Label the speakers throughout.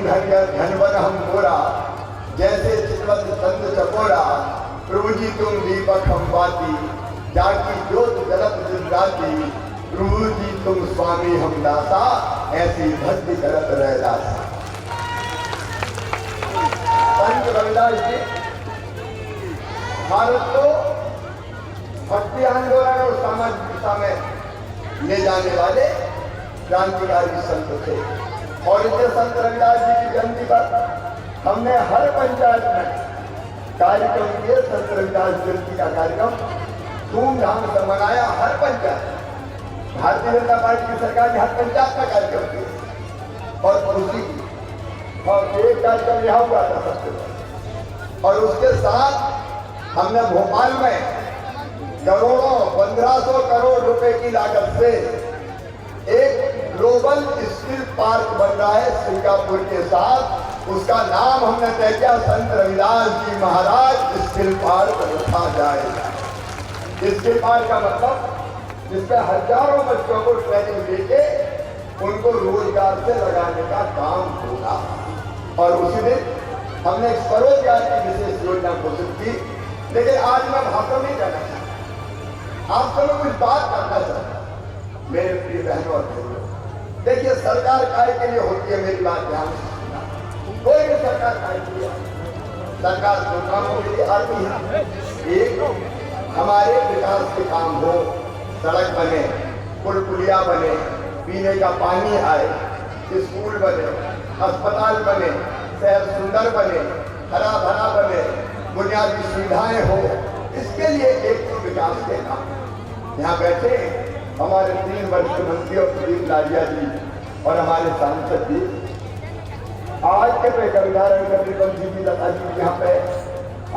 Speaker 1: घनवन हम गोरा, जैसे चितवत चंद चकोरा। प्रभु जी तुम दीपक हम बाती, जाकी ज्योत जलत दिन राती। प्रभु जी तुम स्वामी हम दासा, ऐसी भक्ति करत रह दासा। संत रविदास जी भारत को भक्ति आंदोलन और सामाजिकता में ले जाने वाले क्रांतिकारी संत थे। और इसे संत रविदास जी की जयंती पर हमने हर पंचायत में कार्यक्रम किए। संत रविदास जयंती का कार्यक्रम धूमधाम से मनाया। हर पंचायत, भारतीय जनता पार्टी की सरकार ने हर पंचायत का कार्यक्रम किया और खुशी की। और एक कार्यक्रम यहाँ हुआ था सबसे पहले। और उसके साथ हमने भोपाल में करोड़ों 1500 करोड़ रुपए की लागत से एक ग्लोबल स्किल पार्क बन रहा है सिंगापुर के साथ। उसका नाम हमने तय किया संत रविदास जी महाराज स्किल पार्क रखा जाएगा। स्किल पार्क का मतलब जिसमें हजारों बच्चों को ट्रेनिंग देके उनको रोजगार से लगाने का काम होगा। और उसी दिन हमने एक स्वरोजगार की विशेष योजना घोषित की। लेकिन आज मैं भाषण नहीं करना चाहता, आपसे मैं कुछ बात करना चाहता हूं मेरे प्रिय बहनों और भाइयों। देखिए, सरकार काय के लिए होती है, मेरी बात ध्यान से सुनना। कोई भी सरकार काय के लिए, सरकार दो कामों के लिए आती है। एक, हमारे विकास के काम हो, सड़क बने, पुल पुलिया बने, पीने का पानी आए, स्कूल बने, अस्पताल बने, शहर सुंदर बने, हरा भरा बने, बुनियादी सुविधाएं हो। इसके लिए एक तो विकास के काम। यहाँ बैठे हमारे 3 वरिष्ठ मंत्री और प्रदीप लालिया जी और हमारे सांसद जी। आज के पे कविधारण कबीरबंद जी, लता जी यहाँ पे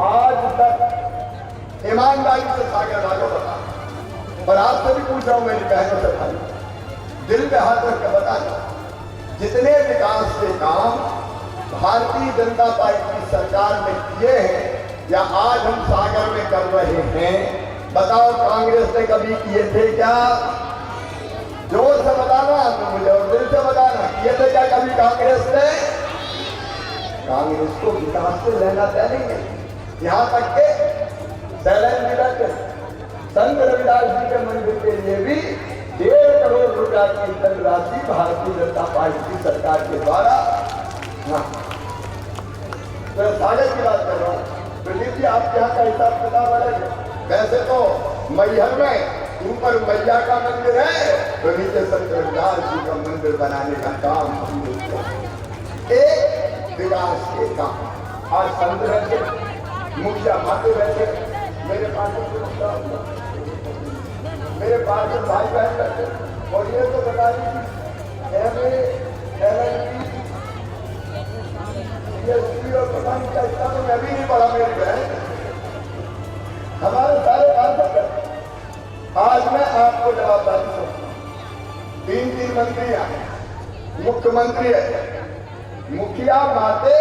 Speaker 1: आज तक ईमानदारी से सागर वालों बता। और आपसे भी पूछ रहा हूँ मेरी बहनों से भाई, दिल पे हाथ रख कर बता, जितने विकास के काम भारतीय जनता पार्टी की सरकार ने किए हैं या आज हम सागर में कर रहे हैं, बताओ कांग्रेस ने कभी किए थे क्या? जोर से बताना मुझे और दिल से बताना, किए थे क्या कभी कांग्रेस ने? कांग्रेस को विकास से लेना तय नहीं है। यहाँ तक के सैलन जिला के संत रविदास जी के मंदिर के लिए भी 1.5 करोड़ रुपया की धनराशि भारतीय जनता पार्टी की सरकार के द्वारा। तो सागर की बात कर रहा हूँ। प्रदीप जी, आपके यहाँ का हिसाब किताब अलग है। वैसे तो मैहर में ऊपर मैया का मंदिर है, तो नीचे संत रविदास जी का मंदिर बनाने का काम हम लोग किया। एक विकास के काम। आज संत रहते, मुखिया माते रहते, मेरे पास भाई बहन रहते। और ये तो बता दीजिए MA, LLB, PhD और पता नहीं क्या, इतना तो मैं भी नहीं पढ़ा मेरी बहन। हमारे सारे काम करते। आज मैं आपको जवाबदारी दूंगा। 3 मंत्री हैं, मुख्यमंत्री है, मुखिया माते,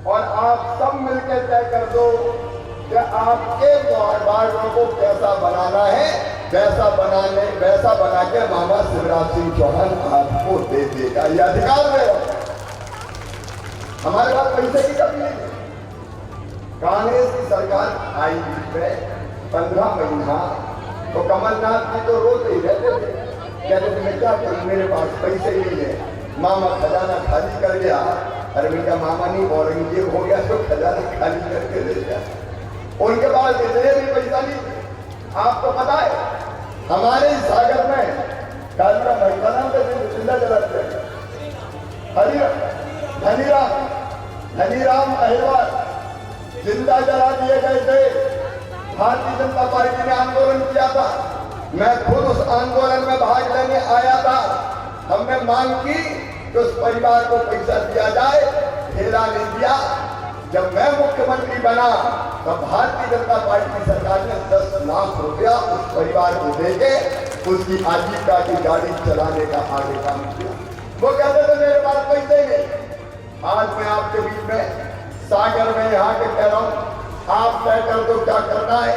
Speaker 1: और आप सब मिलकर तय कर दो कि आपके वार्डों को कैसा बनाना है। वैसा बना के मामा शिवराज सिंह चौहान आपको दे देगा। ये अधिकार है। हमारे पास पैसे की कमी नहीं है। कांग्रेस की सरकार आई में 15 महीना तो कमलनाथ जी तो रोते ही रहते थे, कहते थे मैं क्या करूं, मेरे पास पैसे ही नहीं है। मामा खजाना खाली कर गया। अरे बेटा, मामा नहीं, औरंगजेब हो गया तो खजाना खाली करके ले गया। उनके पास इतने भी पैसा नहीं। आपको पता है हमारे सागर में कालिका महिला पे जिंदा जलाते हैं। धनीराम अहिरवार जिंदा जला दिए गए थे। भारतीय जनता पार्टी ने आंदोलन किया था, मैं खुद उस आंदोलन में भाग लेने आया था। हमने मांग की कि उस परिवार को पैसा दिया जाए, ठेला नहीं दिया। जब मैं मुख्यमंत्री बना तब भारतीय जनता पार्टी की सरकार ने 10 लाख रुपया उस परिवार को देके उसकी आजीविका की गाड़ी चलाने का आगे काम किया। वो कहते थे मेरे पास पैसे नहीं। आज मैं आपके बीच में सागर में यहाँ के कह रहा हूँ, आप तय कर दो क्या करना है।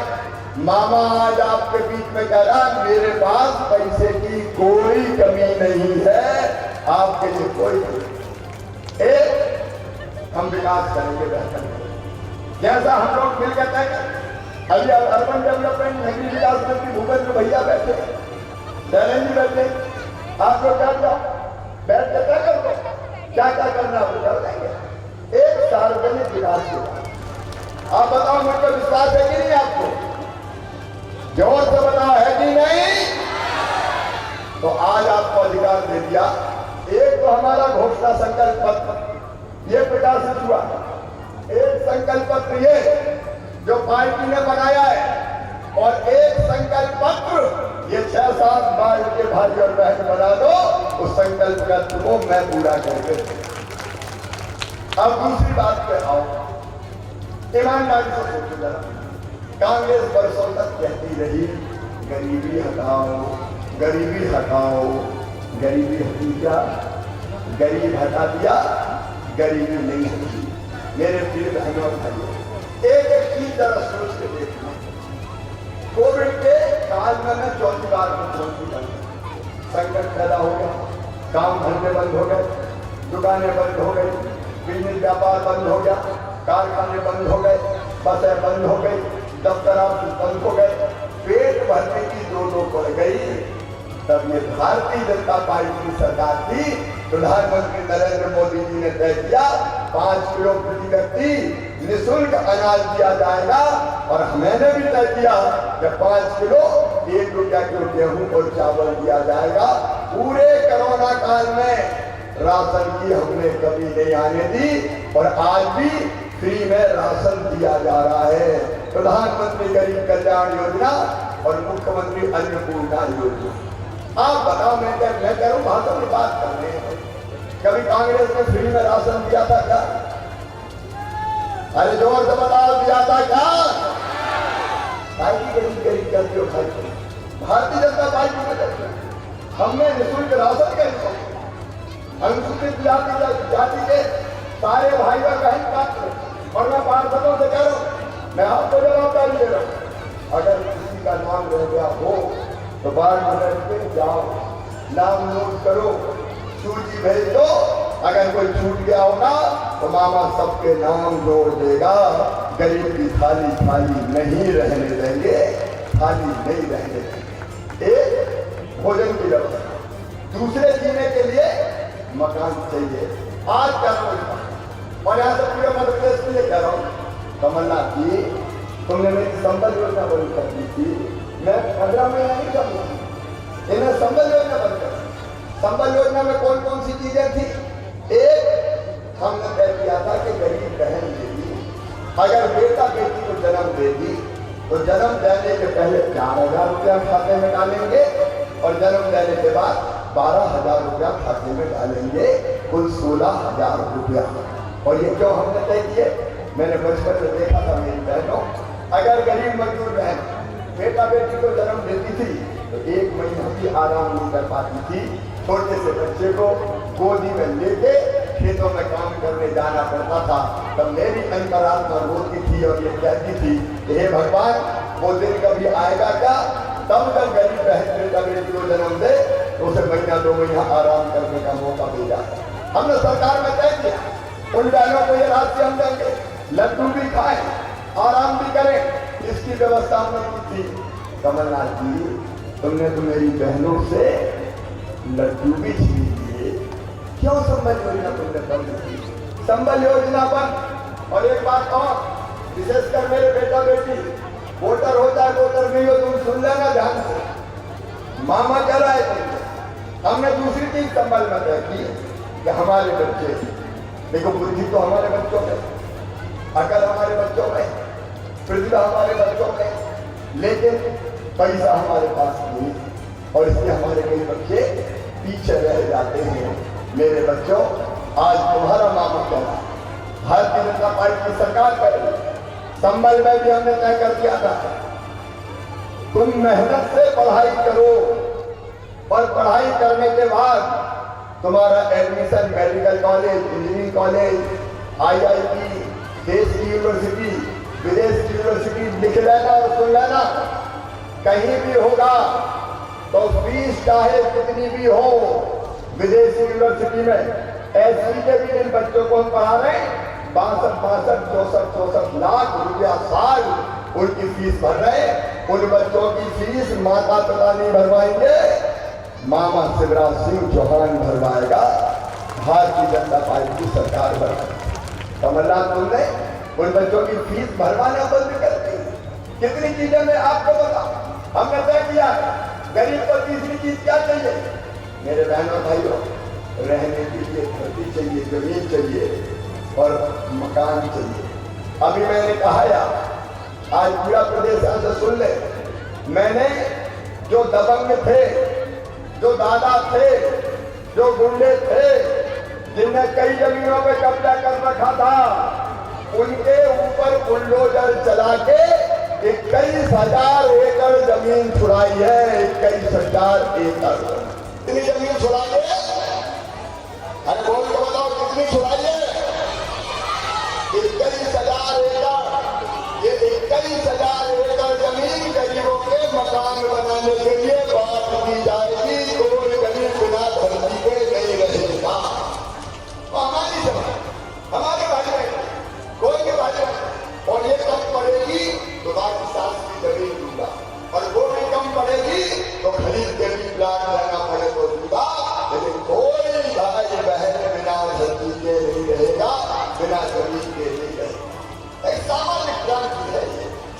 Speaker 1: मामा आज आपके बीच में कह रहा मेरे पास पैसे की कोई कमी नहीं है, आपके लिए कोई नहीं। हम विकास करेंगे, बेहतर करेंगे। जैसा हम लोग मिलकर तय करें। अभी अर्बन डेवलपमेंट नगरीय विकास मंत्री भूपेंद्र भैया बैठे, शैलेंद्र जी बैठे, आप लोग क्या बैठ के तय कर दो क्या क्या करना है, कर देंगे। एक सार्वजनिक विकास के बाद आप बताओ, मुझे विश्वास है कि नहीं आपको? जोर से बताओ, है कि नहीं? तो आज आपको अधिकार दे दिया। एक तो हमारा घोषणा संकल्प पत्र ये प्रकाशित हुआ, एक संकल्प पत्र ये जो पार्टी ने बनाया है, और एक संकल्प पत्र ये 6-7 बार के भाई और बहन बना दो, उस संकल्प पत्र को मैं पूरा करके। अब दूसरी बात पे आओ, ईमानदारी से सोचो जरा। कांग्रेस वर्षों तक कहती रही गरीबी हटाओ, गरीबी हटाओ, गरीबी हटी क्या? गरीब हटा दिया, गरीबी नहीं हटी। मेरे प्रिय बहनों और भाइयों, एक एक चीज जरा सोच के देखना। कोविड के काल में मैं 4थी बार मुख्यमंत्री बना, संकट पैदा हो गया, काम धंधे बंद हो गए, दुकानें बंद हो गई, बिजनेस व्यापार बंद हो गया, कारखाने बंद हो गए, बसें बंद हो गई, दफ्तर ऑफिस बंद हो गए, पेट भरने की दो पड़ गई। तब ये भारतीय जनता पार्टी की सरकार थी, प्रधानमंत्री नरेंद्र मोदी जी ने तय किया 5 किलो प्रति व्यक्ति निःशुल्क अनाज दिया जाएगा, और मैंने भी तय किया कि 5 किलो 1 रुपया किलो गेहूं और चावल दिया जाएगा। पूरे कोरोना काल में राशन की हमने कमी नहीं आने दी, और आज भी फ्री में राशन दिया जा रहा है। प्रधानमंत्री गरीब कल्याण योजना और मुख्यमंत्री अन्नपूर्णा योजना। आप बताओ, मैं कह रहा हूँ भाषा में बात कर रहे हैं, कभी कांग्रेस ने फ्री में राशन दिया था क्या? अरे जोर से बताओ, दिया था क्या? गरीब करती हो खाई, भारतीय जनता पार्टी में करती है। हमने निःशुल्क राशन का अनुसूचित जाति के सारे भाई और बहन प्राप्त, और मैं पार्षदों से कह रहा हूँ, मैं आपको जवाबदारी दे रहा हूँ, अगर किसी का नाम रह गया हो तो बाढ़ नगर पे जाओ, नाम नोट करो, सूची भेज दो। अगर कोई छूट गया होगा तो मामा सबके नाम जोड़ देगा। गरीब की थाली खाली नहीं रहने देंगे, खाली नहीं रहने देंगे। एक भोजन की व्यवस्था, दूसरे जीने के लिए मकान चाहिए। आज क्या सोचता, और यहाँ से पूरे मध्य प्रदेश के लिए कह रहा हूँ, कमलनाथ जी तुमने मेरी संबल योजना बंद कर दी थी, मैं 15 महीना नहीं करूँगा, इन्हें संबल योजना बंद कर। संबल योजना में कौन कौन सी चीजें थी? एक, हमने तय किया था कि गरीब बहन देगी, अगर बेटा बेटी को जन्म देगी तो जन्म देने के पहले 4,000 रुपया खाते में डालेंगे, और जन्म देने के बाद 12,000 रुपया खाते में डालेंगे, कुल 16,000 रुपया। और ये क्यों हमने तय किए? मैंने बचपन में देखा था मेरी बहनों, अगर गरीब मजदूर बहन बेटा बेटी को जन्म देती थी तो 1 महीना भी आराम नहीं कर पाती थी। छोटे से बच्चे को गोदी में लेके खेतों में काम करने जाना पड़ता था। तब मेरी अंतरात्मा रोती थी और ये कहती थी कि हे भगवान, वो दिन कभी आएगा क्या तब जब गरीब बहन बेटा बेटी को जन्म दे तो उसे महीना 2 महीना आराम करने का मौका मिल जाए। हमने सरकार में तय किया उन बहनों को ये राशि हम देंगे, लड्डू भी खाएं, आराम भी करें, इसकी व्यवस्था हमने की थी। कमलनाथ जी, तुमने तो मेरी बहनों से लड्डू भी छीन लिए, क्यों संबल योजना तुमने बंद की? संबल योजना बंद। और एक बात और, विशेषकर मेरे बेटा बेटी वोटर हो चाहे वोटर नहीं हो, तुम सुन लेना ध्यान से, मामा कह रहा है तुमसे। हमने दूसरी चीज संबल में तय की कि हमारे बच्चे, देखो बुद्धि तो हमारे बच्चों में, अकल हमारे बच्चों में, प्रतिभा हमारे बच्चों में, लेकिन पैसा हमारे पास नहीं, और इसलिए हमारे कई बच्चे पीछे रह जाते हैं। मेरे बच्चों, आज तुम्हारा मामा कह रहा है, भारतीय जनता पार्टी की सरकार करेगी। संबल में भी हमने तय कर दिया था, तुम मेहनत से पढ़ाई करो, और पढ़ाई करने के बाद तुम्हारा admission medical college, engineering college, IIT, देश की यूनिवर्सिटी, विदेश की यूनिवर्सिटी लिख लेना और सुन लेना, कहीं भी होगा तो फीस चाहे कितनी भी हो, विदेशी यूनिवर्सिटी में SC के भी जिन बच्चों को हम पढ़ा रहे हैं 62 64 लाख रुपया साल उनकी फीस भर रहे। उन बच्चों की फीस माता पिता नहीं भरवाएंगे, मामा शिवराज सिंह चौहान भरवाएगा, भारतीय जनता पार्टी की सरकार भरवाएगी। कमलनाथ तुमने उन बच्चों की फीस भरवाना बंद कर दी। कितनी चीजें मैं आपको बताऊं, हमने तय किया है। गरीब को तीसरी चीज क्या चाहिए मेरे बहनों भाइयों? रहने के लिए धरती चाहिए, जमीन चाहिए और मकान चाहिए। अभी मैंने कहा यार, आज पूरा प्रदेश आज सुन ले, मैंने जो दबंग थे, जो दादा थे, जो गुंडे थे, जिनने कई जमीनों पे कब्जा कर रखा था, उनके ऊपर बुलडोजर चला के 21,000 एकड़ जमीन छुड़ाई है। 21,000 एकड़ कितनी जमीन छुड़ाई है? अरे बोल के बताओ कितनी छुड़ाई है? 21,000 एकड़। ये 21,000 एकड़ जमीन गरीबों के मकान बनाने के लिए बांट दी जाएगी। कोई गरीब बिना धरती के नहीं रहेगा। हमारी जमीन, हमारे भाई बहन, कोई के भाई बहन, और ये कम पड़ेगी तो बाकी सास की जमीन दूंगा, और वो भी कम पड़ेगी तो खरीद के भी प्लाट लेना पड़े तो दूंगा। लेकिन कोई भाई बहन बिना धरती के नहीं रहेगा, बिना जमीन के नहीं रहेगा। एक सामाजिक क्रांति है,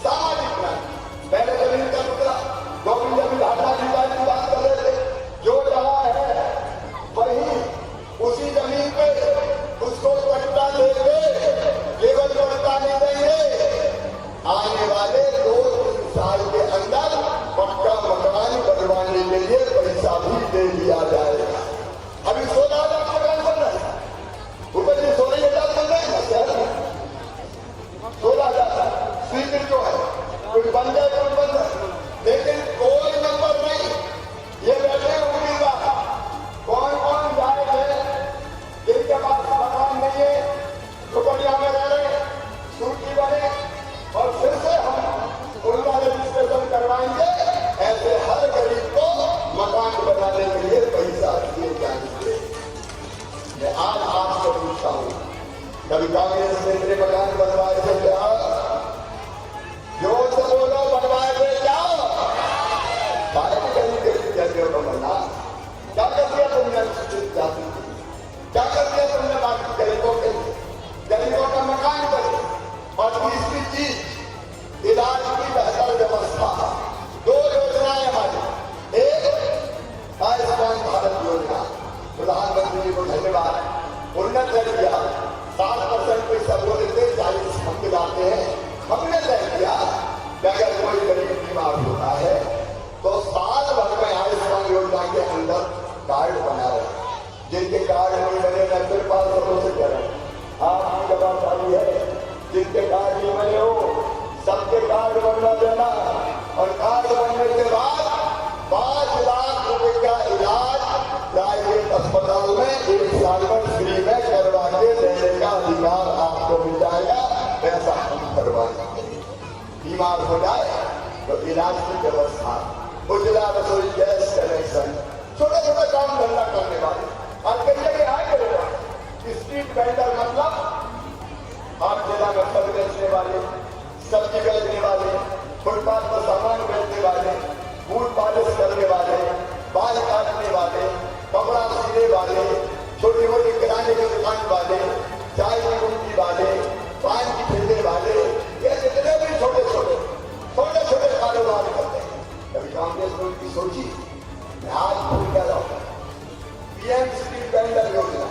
Speaker 1: सामाजिक क्रांति। पहले जमीन का टुकड़ा गोविंद जमीन घाटा की बात कर रहे थे, जो जहाँ है वही उसी जमीन पे उसको पट्टा देंगे, केवल पट्टा नहीं देंगे, आने वाले 2-3 साल के अंदर पक्का मकान बनवाने के लिए पैसा भी दे दिया जाएगा। अभी 16,000 मकान बन रहे हैं, ऊपर से 16,000 बन रहे हैं शहर में, 16,000 स्वीकृत जो है, कुछ बन जाए कुछ बन जाए, लेकिन कोई नंबर नहीं। ये बैठे उम्मीदवार कौन कौन जाएंगे जिनके पास मकान नहीं है, झुपड़िया में रह रहे, सूची बने, और फिर से हम उनका रजिस्ट्रेशन करवाएंगे। ऐसे हर गरीब को मकान बनाने के लिए पैसा दिए जाएंगे। मैं आज आपसे पूछता हूँ, कभी कांग्रेस ने मेरे मकान बनवाए थे क्या? जो तो बोलो बनवाए थे क्या? को बनना क्या कर दिया तुमने? अनुसूचित जाति क्या कर दिया तुमने? बाकी गरीबों के लिए, गरीबों का मकान बने। और तीसरी चीज, इलाज की बेहतर व्यवस्था। 2 योजनाएं हमारी, एक आयुष्मान भारत योजना, प्रधानमंत्री जी को धन्यवाद, उन्नत कर दिया। 7% पे सब लोग देते, 40 हम दिलाते हैं। हमने तय किया कि अगर कोई गरीब बीमार होता है तो साल भर में आयुष्मान योजना के अंदर कार्ड बना रहे। जिनके कार्ड नहीं बने न फिर 500 से करें, आपकी जवाबदारी है। जिनके कार्ड नहीं बने हो सबके कार्ड बनवा देना, और कार्ड बनने के बाद 5 लाख रुपए का इलाज प्राइवेट अस्पताल में 1 साल में फ्री में करवा के देने का अधिकार आपको मिल जाएगा। ऐसा हम करवाएंगे। बीमार हो जाए तो इलाज की व्यवस्था, उजला रसोई गैस कनेक्शन, छोटे छोटे काम धंधा करने वाले। और कई जगह आए करेगा स्ट्रीट वेंडर, मतलब आप जिला में फल बेचने वाले, सब्जी बेचने वाले, फुटपाथ पर सामान बेचने वाले, बूट पॉलिश करने वाले, बाल काटने वाले, कपड़ा सीने वाले, छोटी मोटी किराने की दुकान वाले, चाय की गुमटी वाले, पान की ठेले वाले, ये जितने भी छोटे छोटे कारोबार करते हैं। कभी कांग्रेस ने उनकी सोची? मैं आज भूल गया हूं, पीएम स्ट्रीट वेंडर योजना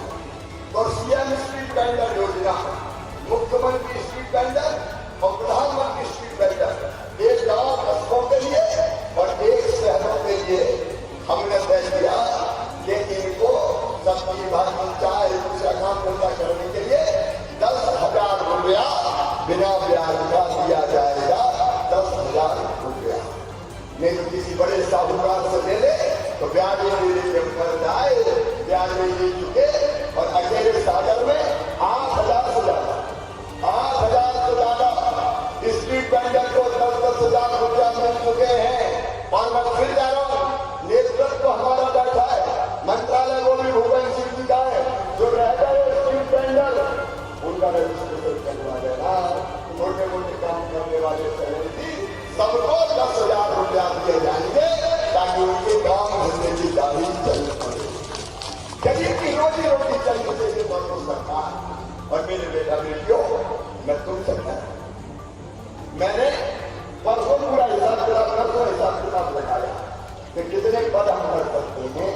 Speaker 1: और सीएम स्ट्रीट वेंडर योजना, मुख्यमंत्री स्ट्रीट वेंडर और प्रधानमंत्री स्ट्रीट वेंडर, एक गांव कस्बों के लिए और एक शहरों के लिए हमने तय किया कि इनको सब्जी भाजी चाय दूसरा काम धंधा करने के लिए 10,000 रुपया बिना ब्याज का दिया जाएगा। 10,000 रुपया नहीं तो किसी बड़े साहूकार से ले ले तो ब्याज लेके कर जाए, ब्याज में ले चुके और अकेले सागर में 8,000 से ज्यादा का रजिस्ट्रेशन करवा देना। मोटे मोटे काम करने वाले सेलिब्रिटी सबको 10,000 रुपया दिए जाएंगे ताकि उनके काम धंधे की दाढ़ी चल पड़े, गरीब की रोजी रोटी चल सके। दोनों सरकार और मेरे बेटा बेटियों, मैं तुम सकता मैंने परसों पूरा हिसाब किताब लगाया कि कितने पद हम कर सकते हैं।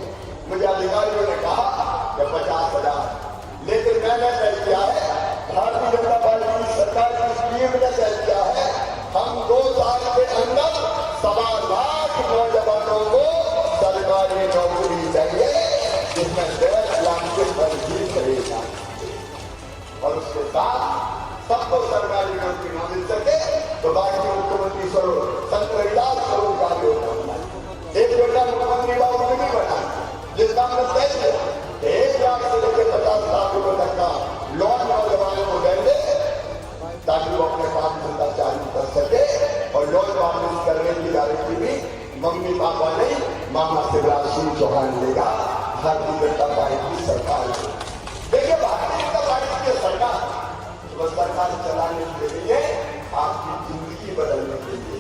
Speaker 1: मुझे अधिकारियों ने कहा कि 50,000, लेकिन मैंने तय किया है, भारतीय जनता पार्टी की सरकार की स्कीम ने तय किया है, हम 2 साल के अंदर 1.25 लाख नौजवानों को सरकारी नौकरी देंगे, जिसमें 1.5 लाख के भर्ती करेगा और उसके साथ सबको सरकारी नौकरी न मिल सके तो बाकी मुख्यमंत्री स्वरूप संत रविदास स्वरूप का एक बेटा मुख्यमंत्री बाबू ने भी बना, जिसका हमने तय किया 1 लाख से लेकर 50 लाख रुपए तक का लोन नौजवानों को देंगे ताकि वो अपने काम धंधा चालू कर सके। और लोन वापस करने की गारंटी भी मम्मी पापा नहीं, मामा शिवराज सिंह चौहान लेगा, भारतीय जनता पार्टी की सरकार। देखिए, भारतीय जनता पार्टी की सरकार सरकार चलाने के लिए, आपकी जिंदगी बदलने के लिए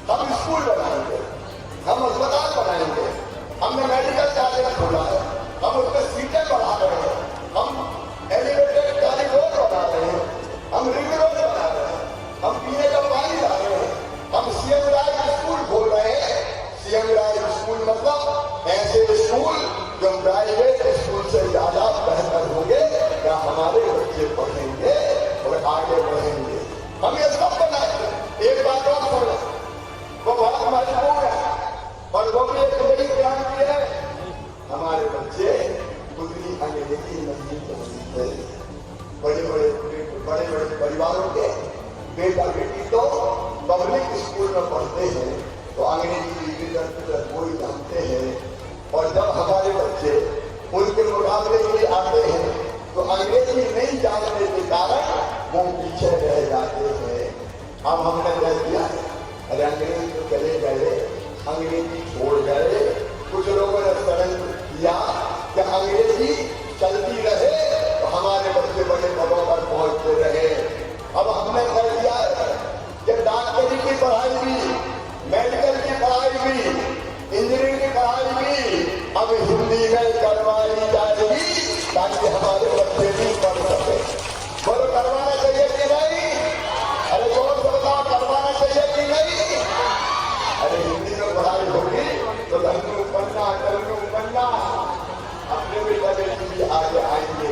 Speaker 1: हम स्कूल बनाएंगे, हम अस्पताल बनाएंगे, हमने मेडिकल कॉलेज खोला है, हम उसमें सीटें बढ़ा रहे हैं, हम एलिवेटेड कॉरिडोर बना रहे हैं, हम रिंग रोड बना रहे हैं, हम पीने का पानी ला रहे हैं, हम सीएम राज स्कूल खोल रहे हैं। सीएम राज स्कूल मतलब ऐसे स्कूल जो प्राइवेट स्कूल से ज्यादा बेहतर होंगे, क्या हमारे बच्चे पढ़ेंगे और आगे बढ़ेंगे। हम ये सब बनाएंगे। एक बात और सुनो, वो बहुत महत्वपूर्ण है और वो भी एक बड़ी क्रांति है। हमारे बच्चे उतनी अंग्रेजी नहीं समझते। बड़े बड़े परिवारों के बेटा बेटी तो पब्लिक स्कूल में पढ़ते हैं तो अंग्रेजी लिटरेचर कोई जानते हैं, और जब हमारे बच्चे उनके मुकाबले के लिए आते हैं तो अंग्रेजी नहीं जानने के कारण वो पीछे रह जाते हैं। अब हमने तय किया है, अरे अंग्रेजी तो चले गए, अंग्रेजी छोड़ गए। कुछ लोगों ने षड्यंत्र किया कि अंग्रेजी चलती रहे तो हमारे बच्चे बड़े पदों पर पहुंचते रहे। अब हमने तय किया है कि डॉक्टरी की पढ़ाई भी, मेडिकल की पढ़ाई भी, इंजीनियरिंग की पढ़ाई भी अब हिंदी में करवाई जाएगी ताकि हमारे बच्चे भी पढ़ सके। बोलो, करवाना चाहिए कि नहीं? अरे जोर से बताओ, करवाना चाहिए कि नहीं? अरे हिंदी में पढ़ाई होगी तो धनु बनना अपने भी बेटी भी आगे आएंगे।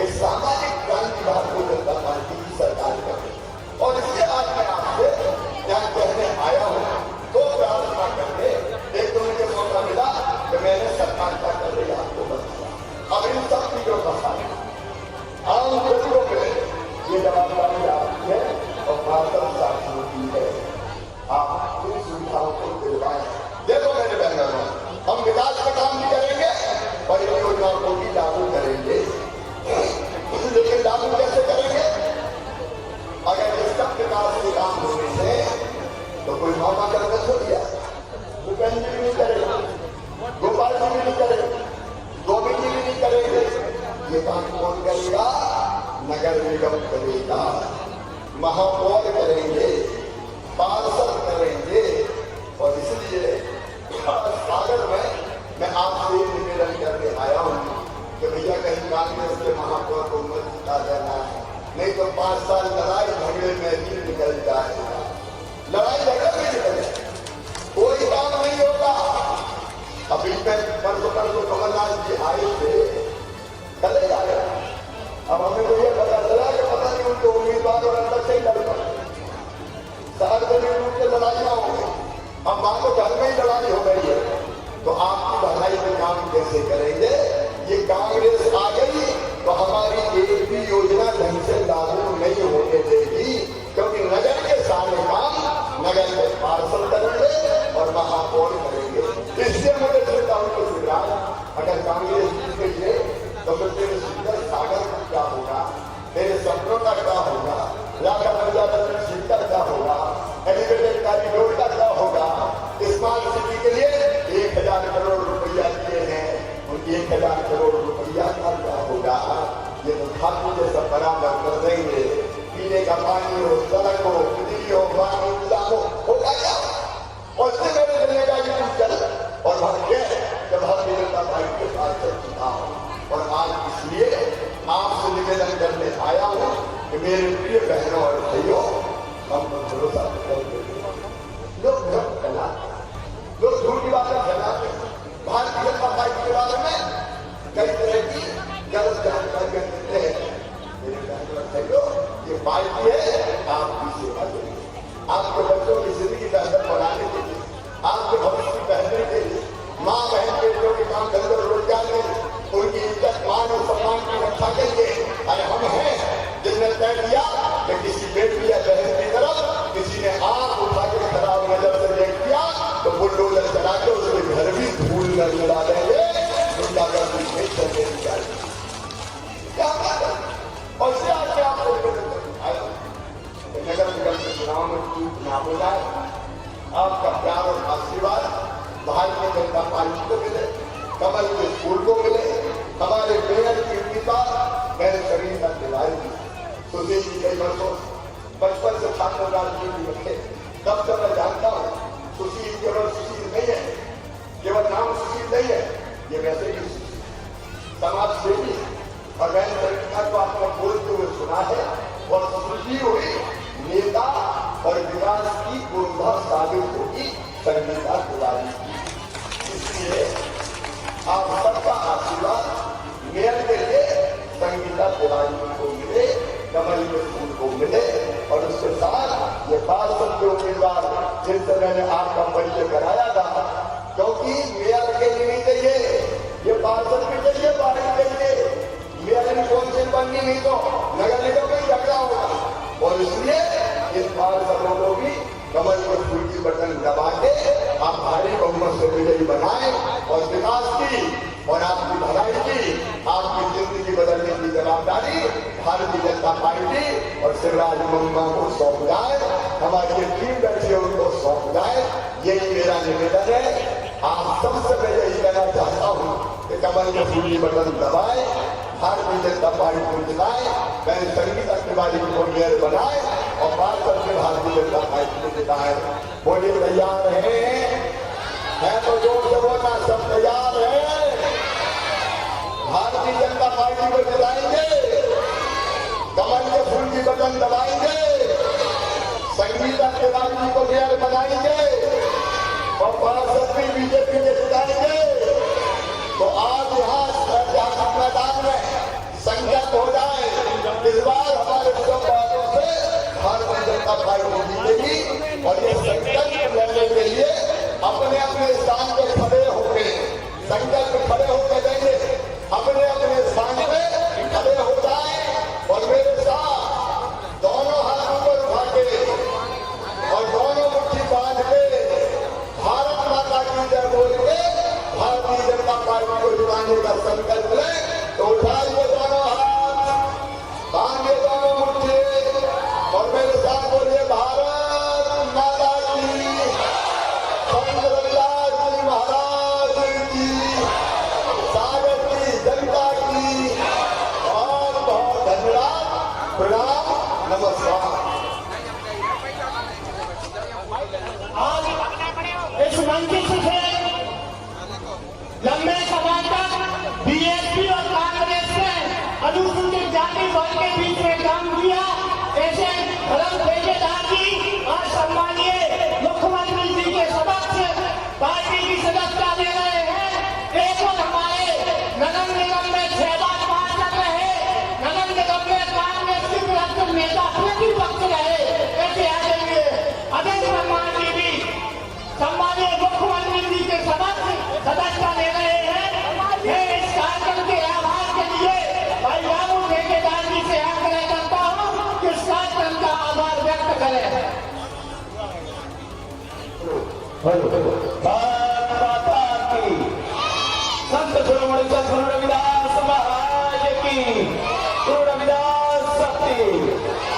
Speaker 1: एक सामाजिक क्रांति भारतीय जनता पार्टी की सरकार का, और इसके आज मैं आपसे यहाँ कहने आया हूँ तो प्रार्थना करके एक तो मुझे मौका मिला कि मैंने सरकार का कर रही आपको बताया। अब इन सब चीजों का आम लोगों के ये जवाबदारी आपकी है और पार्षद साथियों की है। आप इन सुविधाओं को दिलवाएं। देखो मेरे बहनों, हम विकास का काम भी करेंगे और इन योजनाओं को भी लागू करेंगे, लेकिन लागू कैसे करेंगे? अगर इस सब विकास के काम होने से तो कोई मामा करके छोड़िया, भूपेंद्र जी भी नहीं करेगा, गोपाल जी भी नहीं करेगा, गोविंद जी भी नहीं करेंगे। ये काम कौन करेगा? नगर निगम करेगा, महापौर करेंगे, पार्षद करेंगे। और इसलिए सागर में मैं आपसे निवेदन करके आया हूँ कि भैया कहीं कांग्रेस के महापौर को मत जिता देना, नहीं तो 5 साल लड़ाई झगड़े में ही निकल जाएगा। लड़ाई झगड़े में निकले, कोई काम नहीं होगा। अभी परसों कमलनाथ जी आए थे, चले जा रहे। अब हमें तो ये पता चला कि पता नहीं उनके उम्मीदवार और अंदर से ही लड़ पड़े, सार्वजनिक रूप से लड़ाइयाँ हो गई। अब मानो घर में ही लड़ाई हो गई है तो आपकी भलाई में काम कैसे करेंगे? ये कांग्रेस आ गई तो हमारी एक भी योजना ढंग से लागू नहीं होने देगी, क्योंकि नगर के सारे काम नगर के पार्षद करेंगे और महापौर करेंगे। इससे मुझे चिंता होगी शिवराज, अगर कांग्रेस जीत गई है तो फिर तेरे सुंदर सागर का क्या होगा, तेरे सपनों का क्या होगा, लाखा पंजाब सीट का क्या होगा, एलिवेटेड कॉरिडोर का क्या होगा? स्मार्ट सिटी के लिए 1000 करोड़ रुपया दिए हैं, उनकी 1000 करोड़ रुपया का क्या होगा? ये तो खाते जैसा बराबर कर देंगे। पीने का पानी हो, सड़क हो, बिजली हो, पानी होगा क्या? और इससे मेरे देने का ये कुछ चल और भाग्य जब भारतीय जनता पार्टी के साथ चल चुका हूँ। और आज इसलिए आपसे निवेदन करने आया हूँ कि मेरे प्रिय बहनों और भाइयों, हम भरोसा करते लोग भ्रम फैलाते, लोग झूठी बातें फैलाते। भारतीय जनता पार्टी के बारे में कई तरह की गलत जानकारियां देते हैं। मेरे बहनों और भाइयों, ये पार्टी है आपकी सेवा के लिए, आपके बच्चों की जिंदगी बेहतर बनाने के लिए, आपके भविष्य बेहतरी के लिए, माँ बहन बेटियों के काम धंधे रोजगार में उनकी इज्जत मान और सम्मान की रक्षा के लिए। अरे हम हैं जिसने तय किया कि किसी बेटी या बहन की तरफ किसी ने आंख उठा के खराब नजर से देख दिया तो बुलडोजर चला के उसके घर भी धूल न मिला देंगे। उनका घर भी नहीं चलने दी जाएगी। क्या बात है? और इससे आगे आपको नगर निगम के चुनाव में चूक ना हो जाए। आपका प्यार और आशीर्वाद भारतीय जनता पार्टी को मिले, कमल के स्कूल को मिले, हमारे मेयर की पिता मेरे शरीर का दिलाई दी। सुशील जी कई वर्षों बचपन से छात्र राजनीति में थे, तब से मैं जानता हूँ सुशील केवल सुशील नहीं है, केवल नाम सुशील नहीं है, ये वैसे भी समाज सेवी और मैंने शरीर को आपको बोलते हुए सुना है। और सुशील हुई नेता और विकास की गुरुधा साबित होगी संगीता तिवारी की। इसलिए आप सबका आशीर्वाद मेयर के लिए संगीता तिवारी को मिले, कमल के फूल को मिले। और उसके साथ ये पार्षद के उम्मीदवार जिनसे मैंने आपका परिचय कराया था, क्योंकि मेयर के लिए नहीं चाहिए, ये पार्षद भी चाहिए पार्टी के लिए। मेयर की काउंसिल बननी नहीं तो नगर निगम में झगड़ा होगा। और इसलिए इस पार्षदों को भी कमल के फूल की बटन दबा के आप भारी बहुमत से विजयी बनाए और विकास की और आपकी भलाई की, आपकी जिंदगी बदलने की जवाबदारी भारतीय जनता पार्टी और शिवराज मम्मा को सौंप जाए, हमारी ये टीम बैठी है उनको सौंप जाए। यही मेरा निवेदन है। आप सबसे मैं यही कहना चाहता हूँ कि कमल के फूल की बटन दबाए, भारतीय जनता पार्टी को जिताए, मैंने संगीता तिवारी को मेयर बनाए और पार्षद में भारतीय जनता पार्टी को जिताए। बोलिए तैयार है तो जोर से बोलना, सब तैयार है? भारतीय जनता पार्टी को जिताएंगे, कमल के फूल की बटन दबाएंगे, संगीता तिवारी को मेयर बनाएंगे और पार्षद भी बीजेपी के जिताएंगे। तो आज यहाँ मैदान में संगत हो जाए। इस बार हमारे सब बातों से भारतीय जनता पार्टी जीतेगी और ये संकल्प लेने के लिए अपने अपने स्थान पे खड़े होंगे, संकल्प खड़े होकर देंगे, अपने अपने स्थान पे खड़े हो जाए और मेरे साथ दोनों हाथ ऊपर उठा के और दोनों मुट्ठी बांध के भारत माता की जय बोल के भारतीय जनता पार्टी को जिताने का संकल्प ले। तो उठाइए दोनों हाथ, बांधिए दोनों मुट्ठी और मेरे साथ बोलिए भारत माता की, संत रविदास जी महाराज की, सागर की जनता की बहुत बहुत धन्यवाद, प्रणाम, नमस्कार।
Speaker 2: आज इस मंच से लंबे समय तक बीएसपी और कांग्रेस ने अनुसूचित जाति वर्ग के बीच में काम किया। ऐसे धर्म ठेकेदार जी और सम्मानीय मुख्यमंत्री जी के समक्ष पार्टी की सदस्यता ले रहे हैं। एक और हमारे नगर निगम में 6 बार पार्षद रहे, नगर निगम में कांग्रेस के विधायक नेता अपने भी पक्ष रहे। ऐसे आ जाइए अजय सम्मान जी भी सम्मानीय मुख्यमंत्री जी के समक्ष सदस्यता ले रहे हैं। मैं इस कार्यक्रम के आभार के लिए भाई रामू ठेकेदार जी से आग्रह करता हूँ कि इस कार्यक्रम का आभार व्यक्त करें।
Speaker 3: भारत माता की, संत शिरोमणि सद्गुरु रविदास महाराज की, गुरु रविदास शक्ति,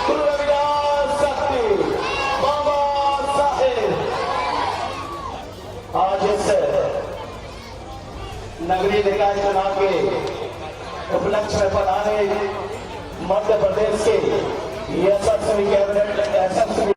Speaker 3: गुरु रविदास शक्ति, बाबा साहेब। आज इस नगरीय निकाय चुनाव के उपलक्ष्य में पधारे मध्य प्रदेश के यशस्वी कैबिनेट यशस्वी